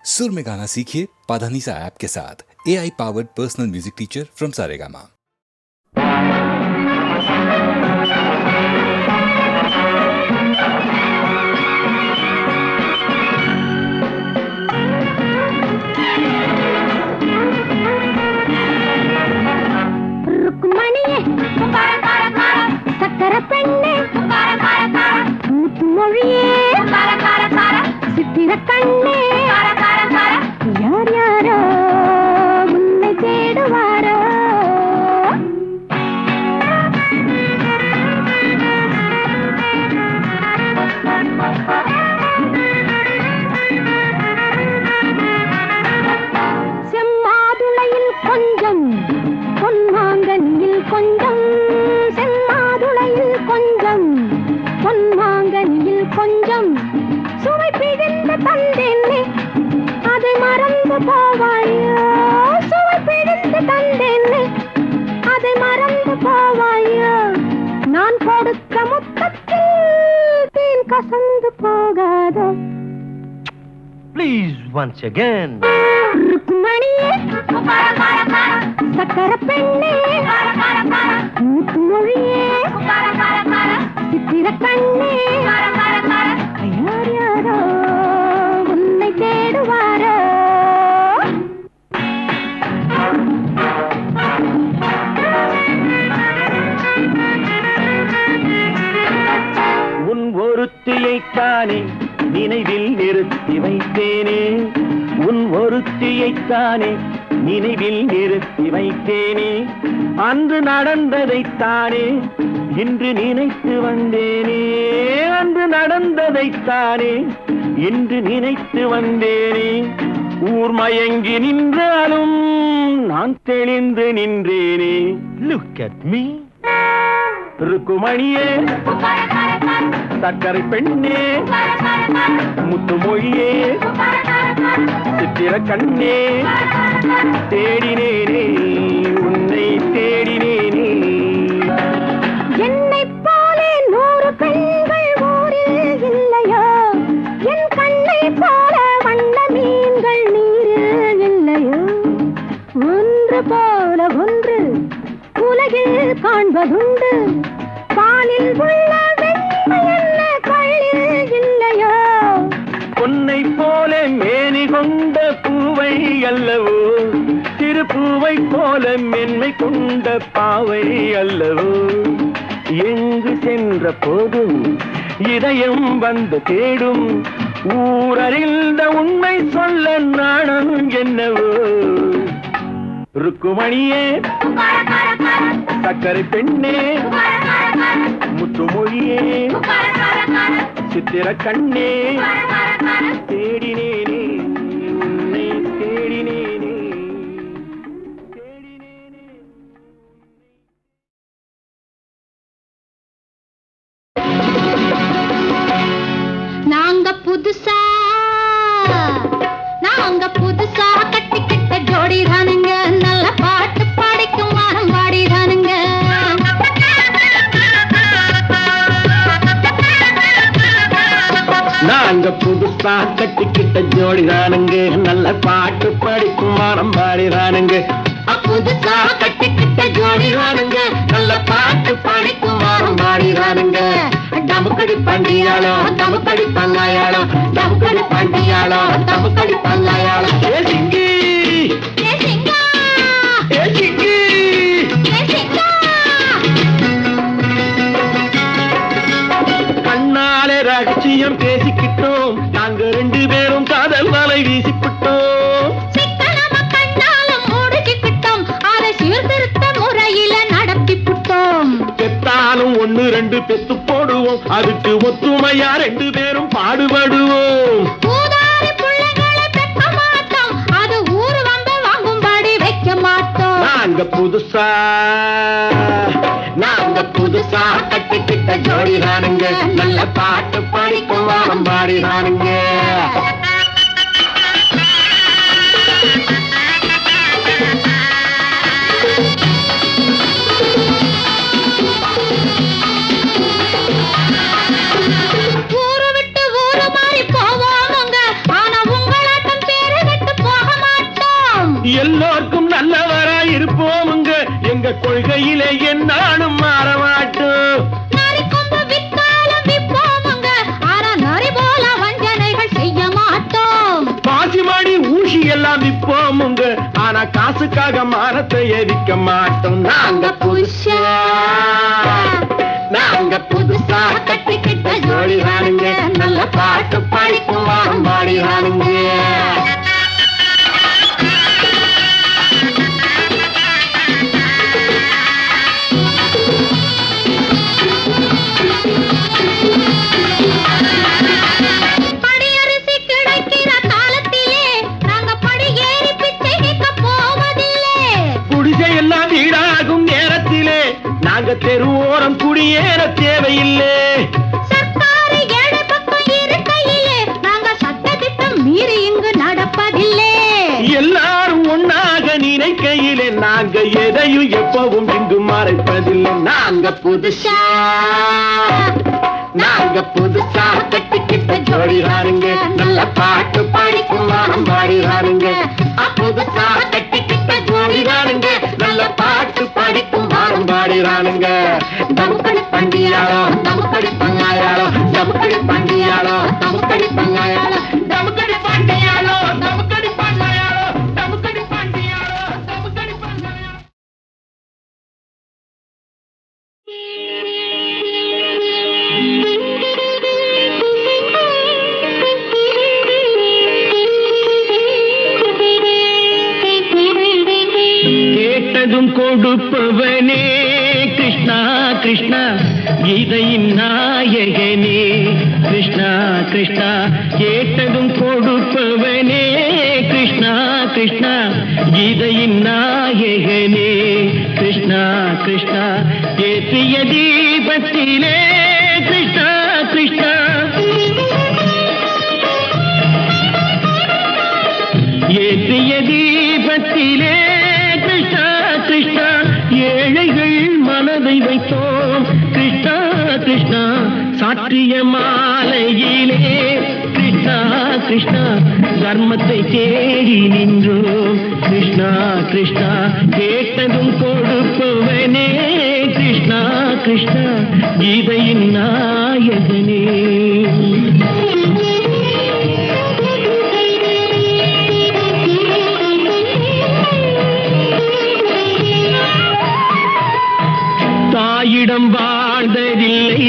सुर में गाना सीखिए पाधानीसा ऐप के साथ। AI powered personal music teacher from Saregama. சக்கர பெண்ணே மொழியே சித்திர கண்ணே யார் யாரோ உன்னை தேடுவாரோ செம்மாதுளையில் கொஞ்சம் பொன்மாங்கனியில் கொஞ்சம் செம்மாதுளையில் கொஞ்சம் பொன்மாங்கனியில் கொஞ்சம் சுவை பிழிந்து தந்தேனே அதை மறந்து போவாயோ சுவை பிழிந்து தந்தேனே அதை மறந்து போவாயோ நான் கொடுத்த முத்தத்தில் தேன் கசந்து போகாதோ. Please, once again. ருக்மணியே சக்கர பெண்ணே மூத்து மொழியே சித்திர கண்ணே யார் யாரோ உன்னை தேடுவாரோ. உன் ஒருத்தியைத்தானே நினைவில் நிறுத்தி வைத்தேனே உன் ஒருத்தியைத்தானே நினைவில் நிறுத்தி வைத்தேனே அன்று நடந்ததைத்தானே இன்று நினைத்து வந்தேனே அன்று நடந்ததைத்தானே இன்று நினைத்து வந்தேனே ஊர் மயங்கி நின்றாலும் நான் தெளிந்து நின்றேனே. Look at me. ருக்குமணியே சக்கரை பெண்ணே முத்து மொழியே சித்திர கண்ணே தேடினேனே உன்னை தேடினேனே. என்னை போலே 100 பெண்கள் ஊரில் இல்லையோ என் கண்ணை போல வண்ண மீன்கள் நீரில் இல்லையோ ஒன்று போல ஒன்று உலகில் காண்பதுண்டு பாலில் உள்ள வெண்மை என்ன கள்ளில் இல்லையோ பொன்னை போல மேனி கொண்ட பூவை அல்லவோ சிறு பூவை போல மென்மை கொண்ட பாவை அல்லவோ எங்கு சென்ற போதும் இதயம் வந்து தேடும் ஊரறிந்த உண்மை சொல்ல நாணம் என்னவோ. ருக்குமணியே சக்கரை பெண்ணே முத்து மொழியே சித்திர கண்ணே தேடினேனே உன்னை தேடினேனே. நாங்க புதுசா கட்டிக்கிட்ட ஜோடி தானுங்க நல்ல பாட்டு பாடிக்கும் வாரம் வாடி தானுங்க. நாங்க புதுசா கட்டிக்கிட்ட ஜோடி தானுங்க நல்ல பாட்டு படிக்கும் வாரம் பாடி தானுங்க. புதுசா கட்டிக்கிட்ட ஜோடி தானுங்க நல்ல பாட்டு பாடிக்கும் வாரம் பாடி தானுங்க. டமுக்கடி பண்டியாளோ டமுக்கடி பங்காயாளோ டமுக்கடி பண்டியாளோ டமுக்கடி பங்காயாளோ. ஏ சிங்கி ஏ சிங்கா ஏ சிங்கி ஏ சிங்கா கண்ணாலே ரகசியம் பேசிக்கிட்டோம் நாங்க 2 பேரும் காதல் வலை வீசிக்கிட்டோம். சிக்கனம கண்ணாலும் மூடிக்கிட்டோம் அதை சீர்திருத்த முறையில நடத்திவிட்டோம். பெத்தாலும் 1 2 பெத்து போடுவோம் அதுக்கு ஒத்துமையா 2 பேரும் பாடுபடுவோம். ஊதாரி பிள்ளைகளை பெற்ற மாட்டோம் அது ஊரு வந்து வாங்கும்படி வைக்க மாட்டோம். நாங்க புதுசா கட்டிக்கிட்ட ஜோடி தானுங்க நல்ல பாட்டு படிக்கும் வாரம் பாடி தானுங்க. ஊரு விட்டு ஊரு மாறி போவோமுங்க ஆனா உங்களாட்டம் பேரு நல்லவராய் இருப்போமுங்க எங்க கொள்கையிலே என்னாலும் மாற மாட்டோம். நரிக்கொம்பு வித்தாலும் விற்போமுங்க, ஆனா நரி போல வஞ்சனைகள் செய்ய மாட்டோம். பாசிமணி ஊசி எல்லாம் விற்போமுங்க, ஆனா காசுக்காக மானத்தை எரிக்க மாட்டோம். நாங்க புதுசா கட்டிக்கிட்ட ஜோடிதானுங்க, நல்ல பாட்டு பாடிக்கும் வாரம் பாடிதானுங்க. படியரிசி கிடைக்கிற காலத்திலே நாங்க படி ஏறி பிச்சை கேட்க போவதில்லை. குடிசை எல்லாம் வீடாகும் நேரத்திலே நாங்க தெருவோரம் குடியேற தேவையில்லை. சர்க்காரு ஏழை பக்கம் இருக்கையிலே நாங்க சட்டத்திட்டம் மீறி இங்கு நடப்பதில்லை. எல்லாரும் ஒன்னாக நினைக்கையிலே நாங்க எதையும் எப்பவும் இங்கு மறைப்பதில்லை. நாங்க புதுசா கட்டிக்கிட்ட ஜோடிதானுங்க, நல்ல பாட்டு பாடிக்கும் வாரம் பாடிதானுங்க. புதுசா கட்டிக்கிட்ட ஜோடிதானுங்க, நல்ல பாட்டு பாடிக்கும் வாரம் பாடிதானுங்க. தமுக்கடி பண்டியாளோ தமுக்கடி பங்காயாளோ, தமுக்கடி பண்டியாளோ தமுக்கடி பங்காயாளோ, தமுக்கடி பண்டியாளோ தமுக்கடி பங்காயாளோ, தமுக்கடி பண்டியாளோ தமுக்கடி பங்காயாளோ. கேட்டதும் கொடுப்பவனே கிருஷ்ணா கிருஷ்ணா, கீதையின் நாயகனே கிருஷ்ணா கிருஷ்ணா. கேட்டதும் கொடுப்பவனே கிருஷ்ணா கிருஷ்ணா, கீதையின் நாயகனே கிருஷ்ணா கிருஷ்ணா. ஏற்றிய தீபத்திலே கிருஷ்ணா கிருஷ்ணா, ஏற்றிய தீபத்திலே கிருஷ்ணா கிருஷ்ணா, ஏழைகள் மனதை வைத்தோம் கிருஷ்ணா கிருஷ்ணா. சாற்றிய மாலையிலே கிருஷ்ணா கிருஷ்ணா, தர்மத்தை தேடி நின்றோம் கிருஷ்ணா கிருஷ்ணா. கேட்டதும் கொடுப்பவனே கிருஷ்ணா கிருஷ்ணா, கீதையின் நாயகனே. தாயிடம் வாழ்ந்ததில்லை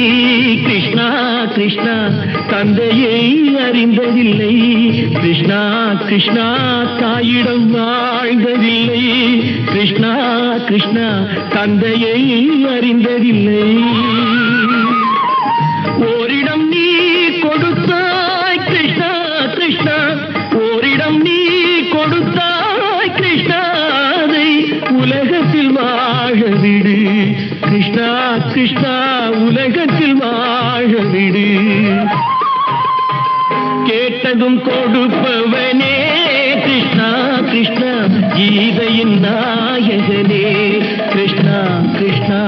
கிருஷ்ணா கிருஷ்ணா, தந்தையை அறிந்ததில்லை கிருஷ்ணா கிருஷ்ணா. தாயிடம் வாழ்ந்ததில்லை கிருஷ்ணா கிருஷ்ணா, தந்தையை அறிந்ததில்லை. ஓரிடம் நீ கொடுத்தாய் கிருஷ்ணா கிருஷ்ணா, ஓரிடம் நீ கொடுத்தாய் கிருஷ்ணா, அதை உலகத்தில் வாழ விடு கிருஷ்ணா கிருஷ்ணா, உலகத்தில் வாழ விடு. கேட்டதும் கொடுப்பவனே கிருஷ்ணா கிருஷ்ணா, கீதையின் நாயகனே கிருஷ்ணா கிருஷ்ணா.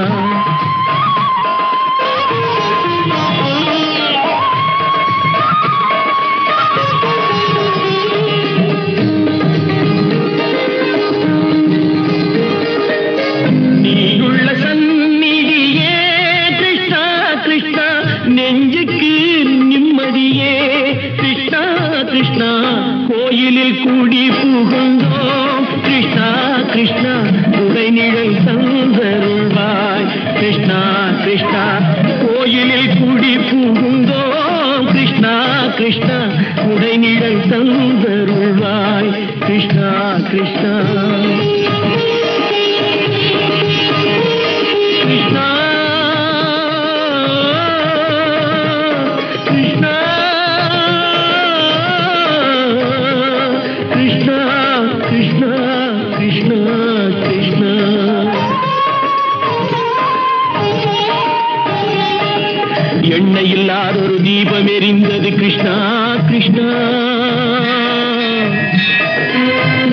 நெஞ்சுக்கு நிம்மதியே கிருஷ்ணா கிருஷ்ணா, கோயிலில் கூடி புகுந்தோம் கிருஷ்ணா கிருஷ்ணா, உடைநிழல் தந்தருள்வாய் கிருஷ்ணா கிருஷ்ணா. கோயிலில் கூடி புகுந்தோம் கிருஷ்ணா கிருஷ்ணா, உடைநிழல் தந்தருள்வாய் கிருஷ்ணா கிருஷ்ணா. கிருஷ்ணா கிருஷ்ணா கிருஷ்ணா கிருஷ்ணா. எண்ணெய் இல்லாத ஒரு தீபம் எரிந்தது கிருஷ்ணா கிருஷ்ணா,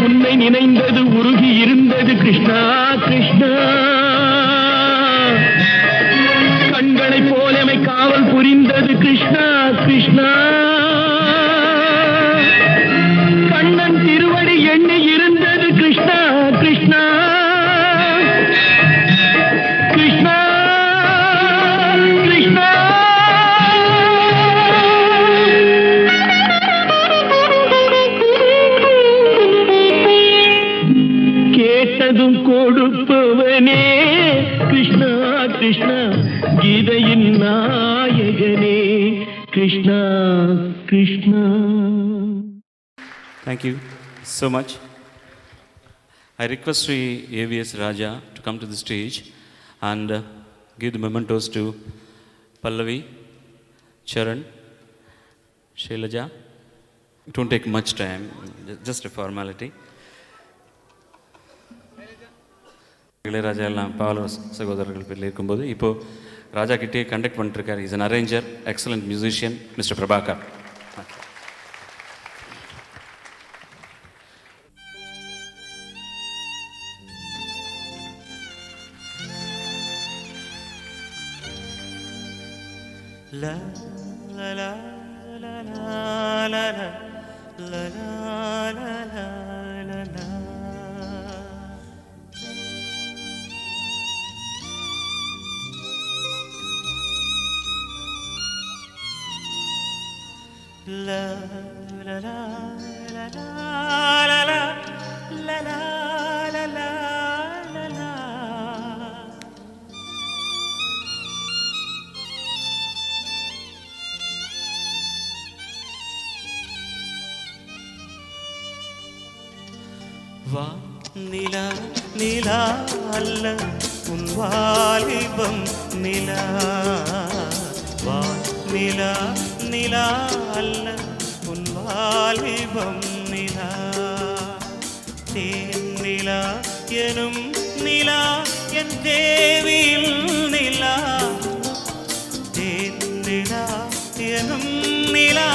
உன்னை நினைந்தது உருகி இருந்தது கிருஷ்ணா கிருஷ்ணா. கண்களைப் போலமை காவல் புரிந்தது கிருஷ்ணா கிருஷ்ணா. கண்ணன் திருவடி எண்ணி இருந்தது கிருஷ்ணா கிருஷ்ணா. கேட்டதும் கொடுப்பவனே கிருஷ்ணா கிருஷ்ணா கீதையின் நாயகனே Krishna Krishna. Thank you so much. I request Sri A.V.S. Raja to come to the stage and give the mementos to Pallavi, Charan, Shailaja. It won't take much time, just a formality. Ilaiyaraaja எல்லாம் பாவலர் சகோதரர்கள் பேரில் இருக்கும்போது இப்போது ராஜா கிட்டே கண்டக்ட் பண்ணிட்டுருக்கார். Is an arranger, excellent musician, mister Prabhakar. La la la la la la la la la la la. La la la la la la la la la la la la. வா நிலா நிலா அல்ல உன் வாலிபம் நிலா. வா நிலா நிலா அல்ல உன் வாலிபம் நிலா. தேன் நிலா எனும் நிலா என் தேவியில் நிலா. தேன் நிலா எனும் நிலா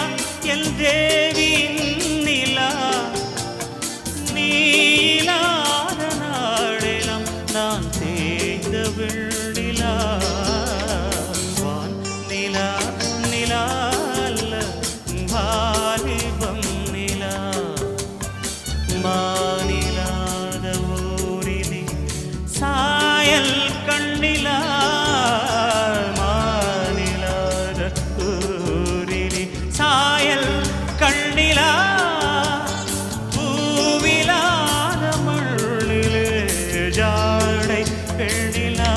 என் தேவியின் நிலா. நீலாத நாடெல்லாம் நான் தேய்ந்த வெள்ளிலா. வான் நிலா நிலா அல்ல வாலிபம் நிலா. மாநிலாத ஊரிலே சாயல் கண்ணிலா. மாநிலாத ஊரிலே சாயல் கண்ணிலா. பூவிலாத மண்ணிலே ஜாடை பெண்ணிலா.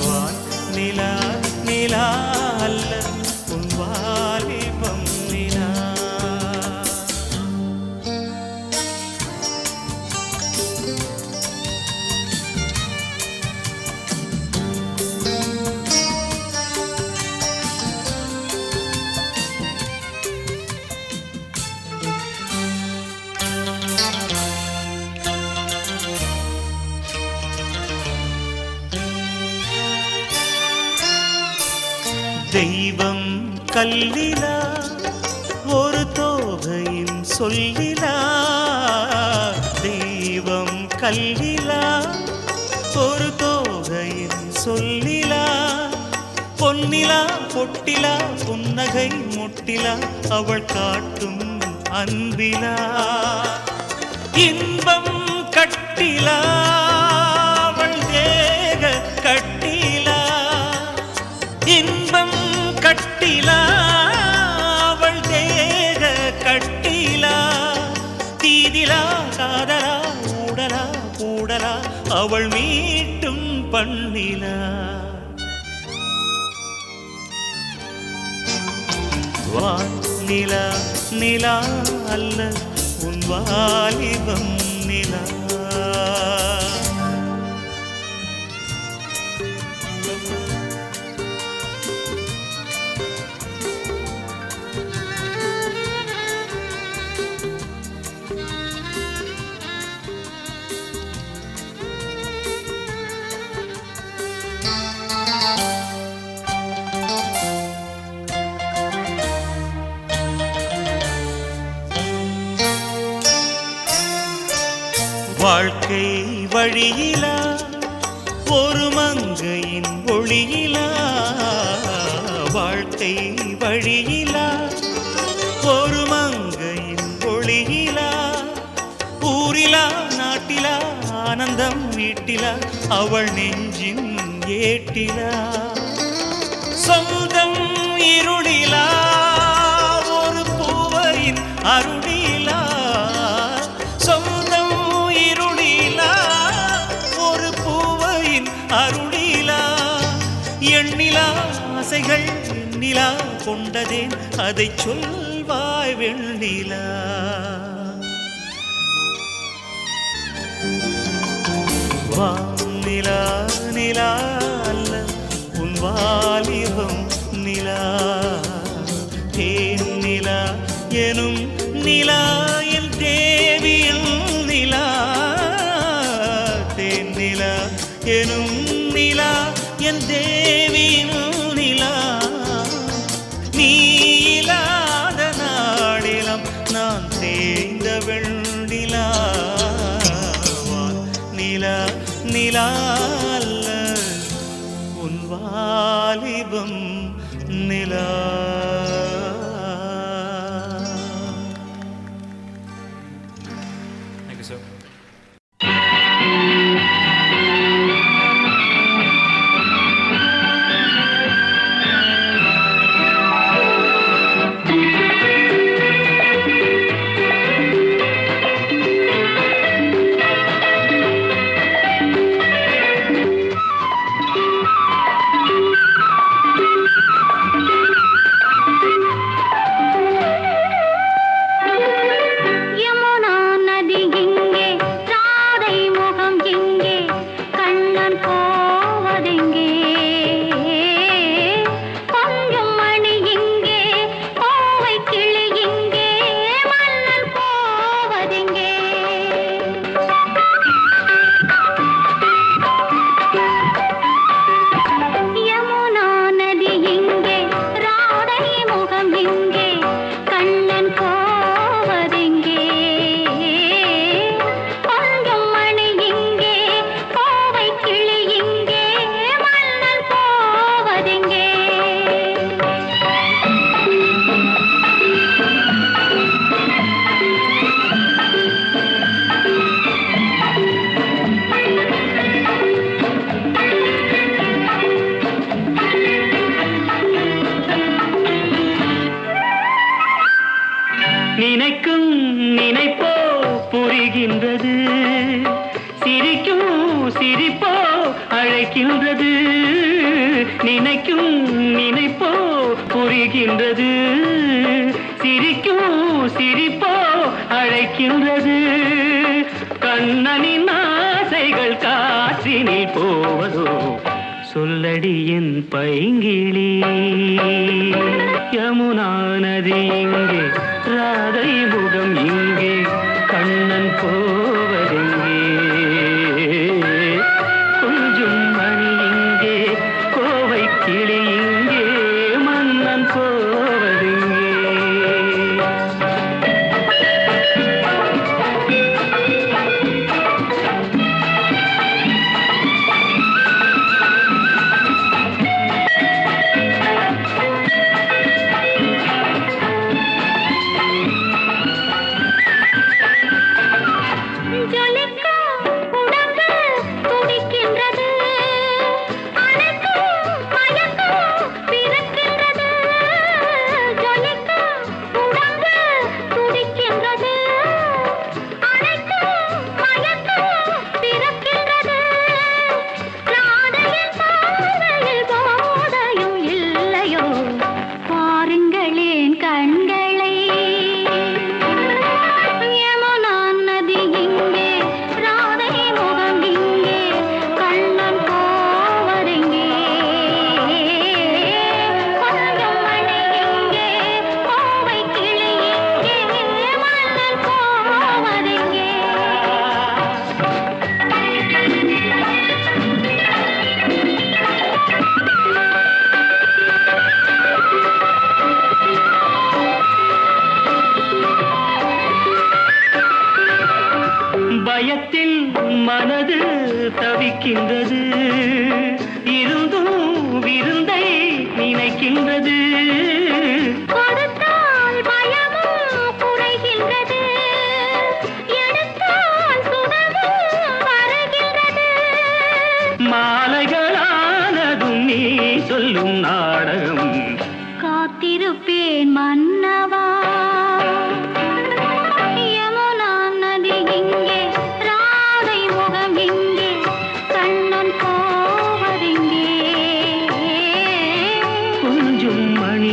வான் நிலா நிலா அல்ல உன் வாலிபம் நிலா. தெய்வம் கல்லிலா ஒரு தோகையின் சொல்லிலா. தெய்வம் கல்லிலா ஒரு தோகையின் சொல்லிலா. பொன்னிலா பொட்டிலா புன்னகை முட்டிலா அவள் காட்டும் அன்பிலா. இன்பம் கட்டிலா அவள் தேக கட்டிலா. இன்பம் கட்டிலா அவள் தேக கட்டிலா. தீதிலா காதலா ஊடலா கூடலா அவள் மீட்டும் பண்ணிலா. வான் நிலா நிலா அல்ல உன் வாலிபம் நிலா. வாழ்க்கை வழியிலா ஒரு மங்கையின் ஒளியிலா. வாழ்க்கை வழியிலா ஒரு மங்கையின் ஒளியிலா. ஊரிலா நாட்டிலா ஆனந்தம் வீட்டிலா அவள் நெஞ்சின் ஏட்டிலா. சொந்தம் இருளிலா ஒரு பூவையின் அருளிலா. சொந்தம் இருளிலா நிலா கொண்டதேன் அதை சொல்வாய் வெண்ணிலா. வானிலா நிலா அல்ல உன் வாலிபம் நிலா. தேன் நிலா எனும் நிலா என் தேவியில் நிலா. தேன் நிலா எனும் நிலா என் தேவியில் நிலா. நீ இல்லாத நாளிலம் நான் தேய்ந்த வெண்ணிலா. நிலா நிலா அல்ல உன் வாலிபம் நிலா. Thank you, sir. யமுனா நதி இங்கே, ராதை முகம் இங்கே, கண்ணன் போவதெங்கே? கொஞ்சம் மணி இங்கே, கோவை கிளி இங்கே, மன்னன் போவதெங்கே? யமுனா நதி இங்கே, ராதை முகம் இங்கே, கண்ணன் போவதெங்கே? கொஞ்சம் மணி இங்கே, கோவை கிளி இங்கே, மன்னன் போவதெங்கே? நினைக்கும் நினைப்போ புரிகின்றது, சிரிக்கும் சிரிப்போ அழைக்கின்றது. நினைக்கும் நினைப்போ புரிகின்றது, சிரிக்கும் சிரிப்போ அழைக்கின்றது. கண்ணனின் ஆசைகள் காற்றினில் போவதோ சொல்லடி என் பைங்கிளி. யமுனா நதி இங்கே, ராதை முகம் இங்கே, கண்ணன் போவதெங்கே? கொஞ்சம் மணி இங்கே, கோவை கிளி இங்கே, மன்னன் போவதெங்கே? ஜொலிக்கும் உடம்பு துடிக்கின்றது, அணைக்கும் மயக்கம் பிறக்கின்றது. ஜொலிக்கும் உடம்பு துடிக்கின்றது, அணைக்கும் மயக்கம் பிறக்கின்றது. ராதையின் பார்வையில் போதையும் இல்லையோ, பாருங்களேன் கண்களை. யமுனா நதி இங்கே, ராதை முகம் இங்கே, கண்ணன் போவதெங்கே? கொஞ்சம் மணி இங்கே, கோவை கிளி இங்கே, மன்னன் போவதெங்கே? பயத்தில் மனது தவிக்கின்றது, இருந்தும் விருந்தை நினைக்கின்றது. கொடுத்தால் பயமும் குறைகின்றது, எடுத்தால் சுகமும் வருகின்றது. மாலைகளானதும் நீ சொல்லும் நாடகம், காத்திருப்பேன் மன்னவா. யமுனா நதி இங்கே, ராதை முகம் இங்கே, கண்ணன் போவதெங்கே? கொஞ்சம் மணி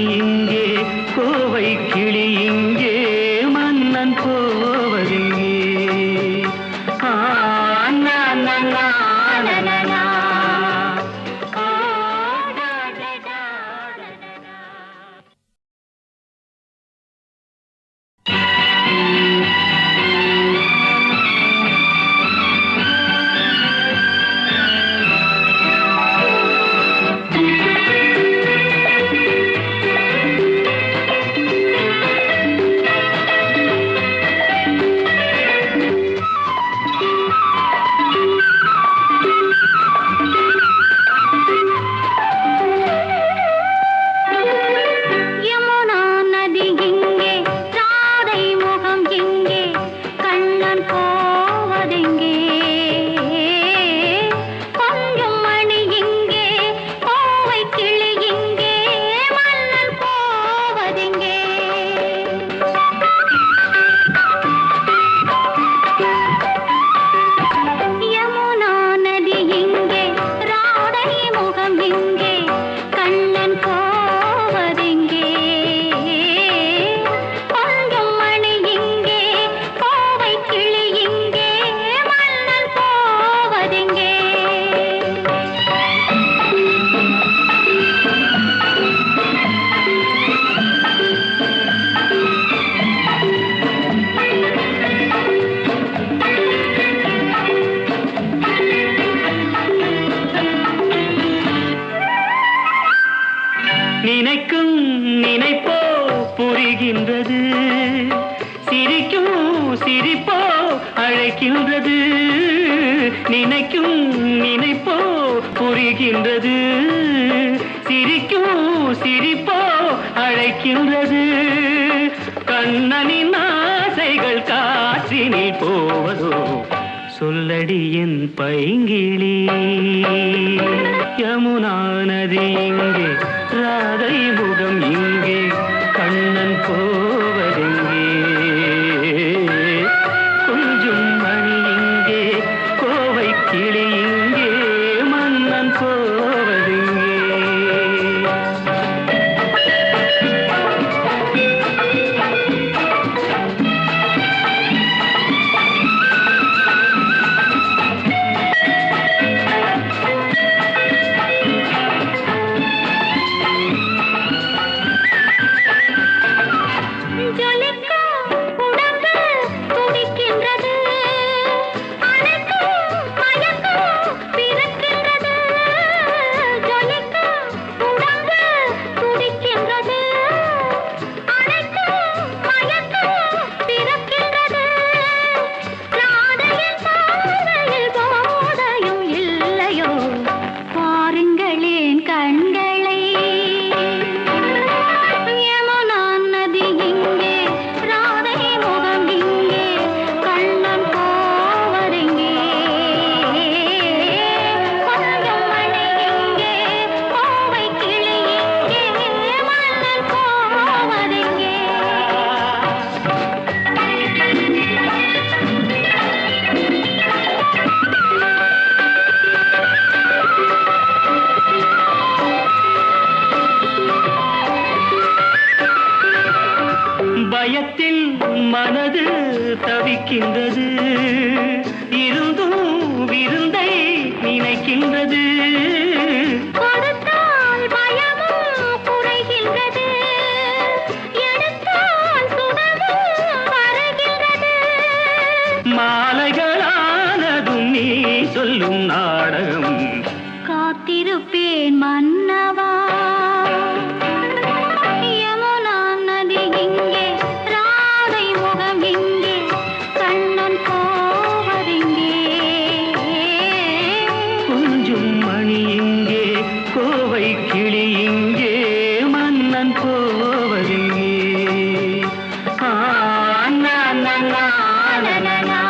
சிரிப்போ அழைக்கின்றது, நினைக்கும் நினைப்போ புரிகின்றது. சிரிக்கும் சிரிப்போ அழைக்கின்றது, கண்ணனின் ஆசைகள் காற்றினில் போவதோ. சொல்லடி என் பைங்கிளி, யமுனா நதி இங்கே, ராதை முகம் இங்கே, கண்ணன் போவதெங்கே. கொஞ்சம் மணி இங்கே, கோவை கிளி இங்கே, மன்னன் போவதெங்கே. பயத்தில் மனது தவிக்கின்றது, இருந்தும் விருந்தை நினைக்கின்றது. கொடுத்தால் பயமும் குறைகின்றது, எடுத்தால் சுகமும் வருகின்றது. மாலைகளானதும் நீ சொல்லும் நாடகம், காத்திருப்பேன் மன்னவா. யமுனா நதி இங்கே, ராதை முகம் இங்கே, கண்ணன் போவதெங்கே. கொஞ்சம் மணி இங்கே, கோவை கிளி இங்கே, மன்னன் போவதெங்கே. ஆ, நா, நா, நா, நா, நா, நா.